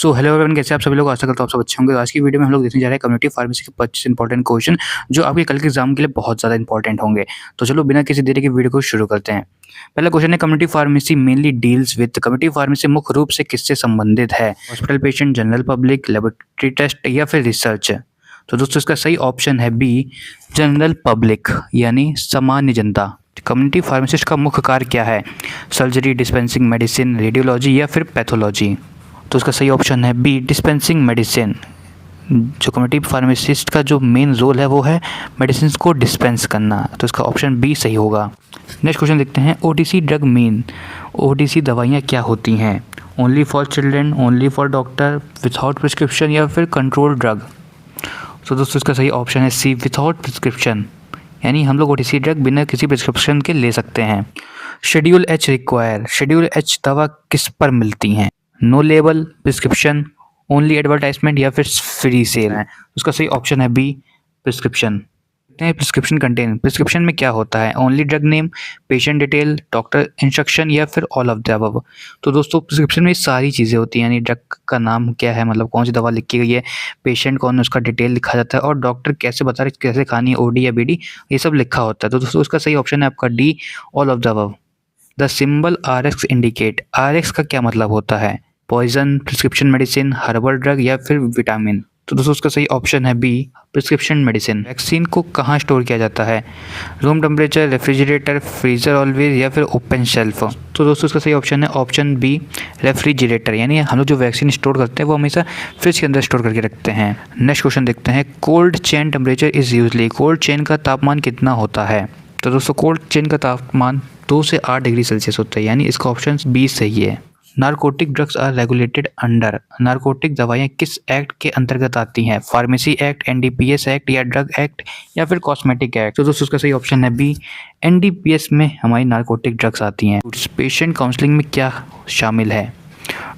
So hello everyone, कैसे आप सभी लोग? आशा करता हूँ आप सब अच्छे होंगे। तो आज की वीडियो में हम लोग देखने जा रहे हैं कम्युनिटी फार्मेसी के 25 इंपॉर्टेंट क्वेश्चन जो आपके कल के एग्जाम के लिए बहुत ज़्यादा इंपॉर्टेंट होंगे। तो चलो बिना किसी देरी के वीडियो को शुरू करते हैं। पहला क्वेश्चन है, community pharmacy mainly deals with, community pharmacy मुख्य रूप से किससे संबंधित है? Hospital patient, general public, laboratory test या फिर रिसर्च? तो दोस्तों इसका सही ऑप्शन है बी, जनरल पब्लिक यानी सामान्य जनता। कम्युनिटी फार्मासिस्ट का मुख्य कार्य क्या है? सर्जरी, डिस्पेंसिंग मेडिसिन, रेडियोलॉजी या फिर पैथोलॉजी? तो इसका सही ऑप्शन है बी, डिस्पेंसिंग मेडिसिन। जो कम्युनिटी फार्मासिस्ट का जो मेन रोल है वो है मेडिसिन को डिस्पेंस करना। तो इसका ऑप्शन बी सही होगा। नेक्स्ट क्वेश्चन देखते हैं, ओटीसी ड्रग मीन, ओटीसी दवाइयाँ क्या होती हैं? Only for children, only for doctor, without prescription या फिर कंट्रोल ड्रग? तो दोस्तों इसका सही ऑप्शन है सी, विथआउट प्रिस्क्रिप्शन, यानी हम लोग ओटीसी ड्रग बिना किसी प्रिस्क्रिप्शन के ले सकते हैं। Schedule H require, schedule H दवा किस पर मिलती हैं? No label, prescription, only advertisement या फिर फ्री सेल है? उसका सही ऑप्शन है B, prescription. Prescription content, prescription में क्या होता है? Only drug name, patient detail, doctor instruction या फिर ऑल ऑफ द अबव? तो दोस्तों प्रिस्क्रिप्शन में सारी चीज़ें होती हैं, यानी ड्रग का नाम क्या है, मतलब कौन सी दवा लिखी गई है, पेशेंट कौन है उसका डिटेल लिखा जाता है, और डॉक्टर कैसे बता रहे कैसे खानी है, ओडी या बीडी, ये सब लिखा होता है। तो दोस्तों उसका सही ऑप्शन है आपका D, all of the above. The symbol RX indicate, RX का क्या मतलब होता है? Poison, prescription medicine, herbal drug या फिर विटामिन? तो दोस्तों उसका सही ऑप्शन है बी, प्रिस्क्रिप्शन मेडिसिन। वैक्सीन को कहाँ स्टोर किया जाता है? Room temperature, refrigerator, freezer always या फिर ओपन शेल्फ? तो दोस्तों इसका सही ऑप्शन है ऑप्शन बी, रेफ्रिजरेटर, यानी हम लोग जो वैक्सीन स्टोर करते हैं वो हमेशा फ्रिज के अंदर स्टोर करके रखते हैं। नेक्स्ट क्वेश्चन देखते हैं, cold chain temperature is usually, cold chain का तापमान कितना होता है? तो दोस्तों कोल्ड चेन का तापमान 2 से 8 डिग्री सेल्सियस होता है, यानी इसका ऑप्शन बी सही है। Narcotic drugs are regulated under, narcotic दवाइयाँ किस एक्ट के अंतर्गत आती हैं? फार्मेसी एक्ट, NDPS एक्ट या ड्रग एक्ट या फिर कॉस्मेटिक एक्ट? तो दोस्तों उसका सही ऑप्शन है बी, NDPS में हमारी नारकोटिक ड्रग्स आती हैं। पेशेंट काउंसलिंग में क्या शामिल है?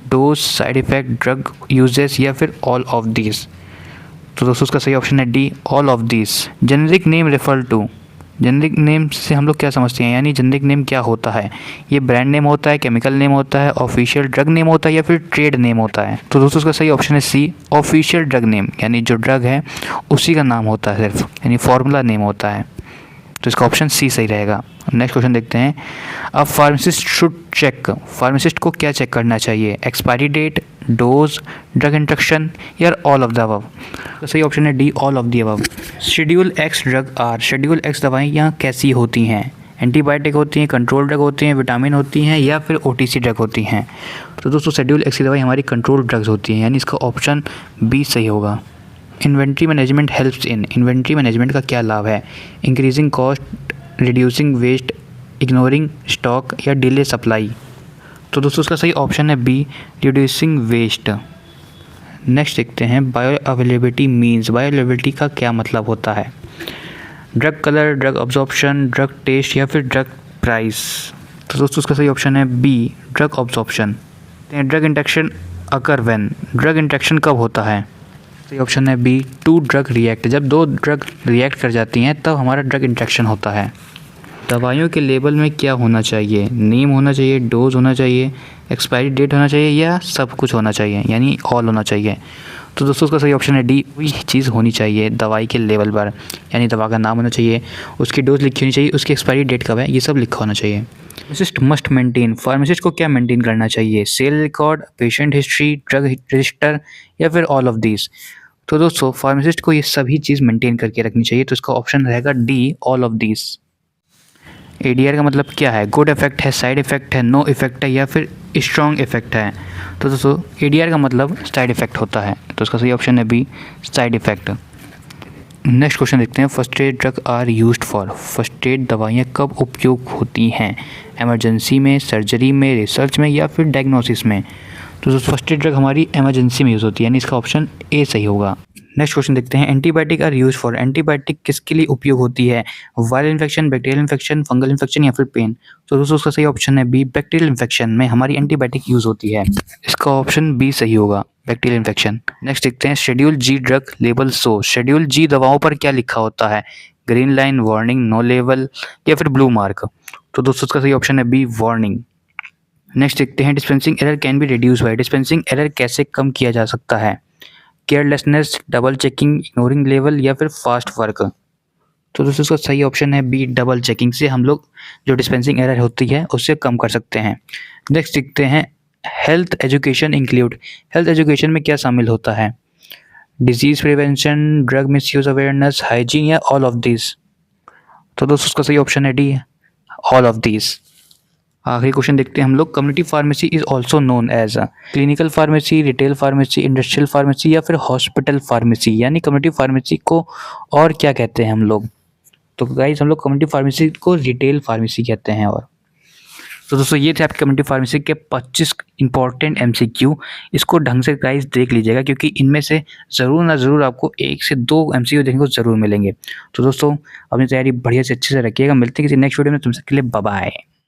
Dose, side effect, drug uses या फिर ऑल ऑफ दिस? तो दोस्तों उसका सही ऑप्शन है D, all of this. Generic name refer to, generic name से हम लोग क्या समझते हैं, यानी जेनरिक नेम क्या होता है? ये ब्रांड नेम होता है, केमिकल नेम होता है, ऑफिशियल ड्रग नेम होता है या फिर ट्रेड नेम होता है? तो दोस्तों उसका सही ऑप्शन है सी, ऑफिशियल ड्रग नेम, यानी जो ड्रग है उसी का नाम होता है सिर्फ, यानी फॉर्मूला नेम होता है। तो इसका ऑप्शन सी सही रहेगा। नेक्स्ट क्वेश्चन देखते हैं, अब फार्मासिस्ट शुड चेक, फार्मासिस्ट को क्या चेक करना चाहिए? Expiry date, dose, drug instruction या ऑल ऑफ द अबव? तो सही ऑप्शन है D, all of the above. Schedule X drug are, schedule X दवाइयाँ कैसी होती हैं? एंटीबायोटिक होती हैं, कंट्रोल ड्रग होती हैं, विटामिन होती हैं या फिर OTC ड्रग होती हैं? तो दोस्तों शेड्यूल एक्स की दवाई हमारी कंट्रोल ड्रग्स होती हैं, यानी इसका ऑप्शन बी सही होगा। Inventory management helps in, inventory management का क्या लाभ है? Increasing cost, reducing waste, ignoring stock या डिले सप्लाई? तो दोस्तों उसका सही ऑप्शन है बी, रिड्यूसिंग वेस्ट। नेक्स्ट देखते हैं, bioavailability means, bioavailability का क्या मतलब होता है? Drug colour, drug absorption, drug test या फिर ड्रग प्राइस? तो दोस्तों उसका सही ऑप्शन है B, drug absorption. Drug interaction occur when, drug interaction कब होता है? सही ऑप्शन है बी, टू ड्रग रिएक्ट, जब दो ड्रग रिएक्ट कर जाती हैं तब हमारा ड्रग इंटरेक्शन होता है। दवाइयों के लेबल में क्या होना चाहिए? नेम होना चाहिए, डोज होना चाहिए, एक्सपायरी डेट होना चाहिए या सब कुछ होना चाहिए, यानी ऑल होना चाहिए? तो दोस्तों उसका सही ऑप्शन है डी, कोई चीज़ होनी चाहिए दवाई के लेवल पर, यानी दवा का नाम होना चाहिए, उसकी डोज लिखी होनी चाहिए, उसकी एक्सपायरी डेट कब है, ये सब लिखा होना चाहिए। फार्मासिस्ट मस्ट मेंटेन, फार्मासिस्ट को क्या मेंटेन करना चाहिए? Sale record, patient history, drug register या फिर ऑल ऑफ दिस? तो दोस्तों फार्मासिस्ट को ये सभी चीज़ मेंटेन करके रखनी चाहिए, तो इसका ऑप्शन रहेगा D, all of this. ADR का मतलब क्या है? गुड इफेक्ट है, साइड इफेक्ट है, नो इफेक्ट है या फिर स्ट्रॉन्ग इफेक्ट है? तो दोस्तों ADR का मतलब साइड इफेक्ट होता है, तो इसका सही ऑप्शन है B, side effect. Next question देखते हैं, first aid drug are used for, first aid दवाइयाँ कब उपयोग होती हैं? इमरजेंसी में, सर्जरी में, रिसर्च में या फिर डायग्नोसिस में? तो फर्स्ट एड ड्रग हमारी इमरजेंसी में यूज़ होती है, यानी इसका ऑप्शन ए सही होगा। नेक्स्ट क्वेश्चन देखते हैं, antibiotic are use for, antibiotic किसके लिए उपयोग होती है? Viral infection, bacterial infection, fungal infection या फिर पेन? तो दोस्तों उसका सही ऑप्शन है बी, बैक्टीरियल इन्फेक्शन में हमारी एंटीबायोटिक यूज़ होती है, इसका ऑप्शन बी सही होगा, बैक्टीरियल इन्फेक्शन। नेक्स्ट देखते हैं, schedule G drug label show, schedule G दवाओं पर क्या लिखा होता है? Green line, warning, no label या फिर ब्लू मार्क? तो दोस्तों उसका सही ऑप्शन है बी, वार्निंग। नेक्स्ट देखते हैं dispensing error can be reduce by. Dispensing error कैसे कम किया जा सकता है? Carelessness, double checking, ignoring level या फिर फास्ट वर्क। तो दोस्तों इसका सही ऑप्शन है बी, डबल चेकिंग से हम लोग जो डिस्पेंसिंग एरर होती है उससे कम कर सकते हैं। नेक्स्ट देखते हैं health education include. Health education में क्या शामिल होता है? Disease prevention, drug misuse awareness, hygiene या ऑल ऑफ दिस। तो दोस्तों उसका सही ऑप्शन है डी, ऑल ऑफ दिस। आखिरी क्वेश्चन देखते हैं हम लोग। Community pharmacy is also known as clinical pharmacy, retail pharmacy, industrial pharmacy या फिर हॉस्पिटल फार्मेसी। यानी कम्युनिटी फार्मेसी को और क्या कहते हैं हम लोग? तो गाइस हम लोग कम्युनिटी फार्मेसी को रिटेल फार्मेसी कहते हैं। और तो दोस्तों ये थे आपके कम्युनिटी फार्मेसी के 25 इंपॉर्टेंट एमसीक्यू। इसको ढंग से गाइस देख लीजिएगा क्योंकि इनमें से ज़रूर ना ज़रूर आपको 1 से 2 एमसीक्यू देखने को ज़रूर मिलेंगे। तो दोस्तों अपनी तैयारी बढ़िया से अच्छे से रखिएगा। मिलते हैं किसी नेक्स्ट वीडियो में। तुम सबके लिए बाय बाय।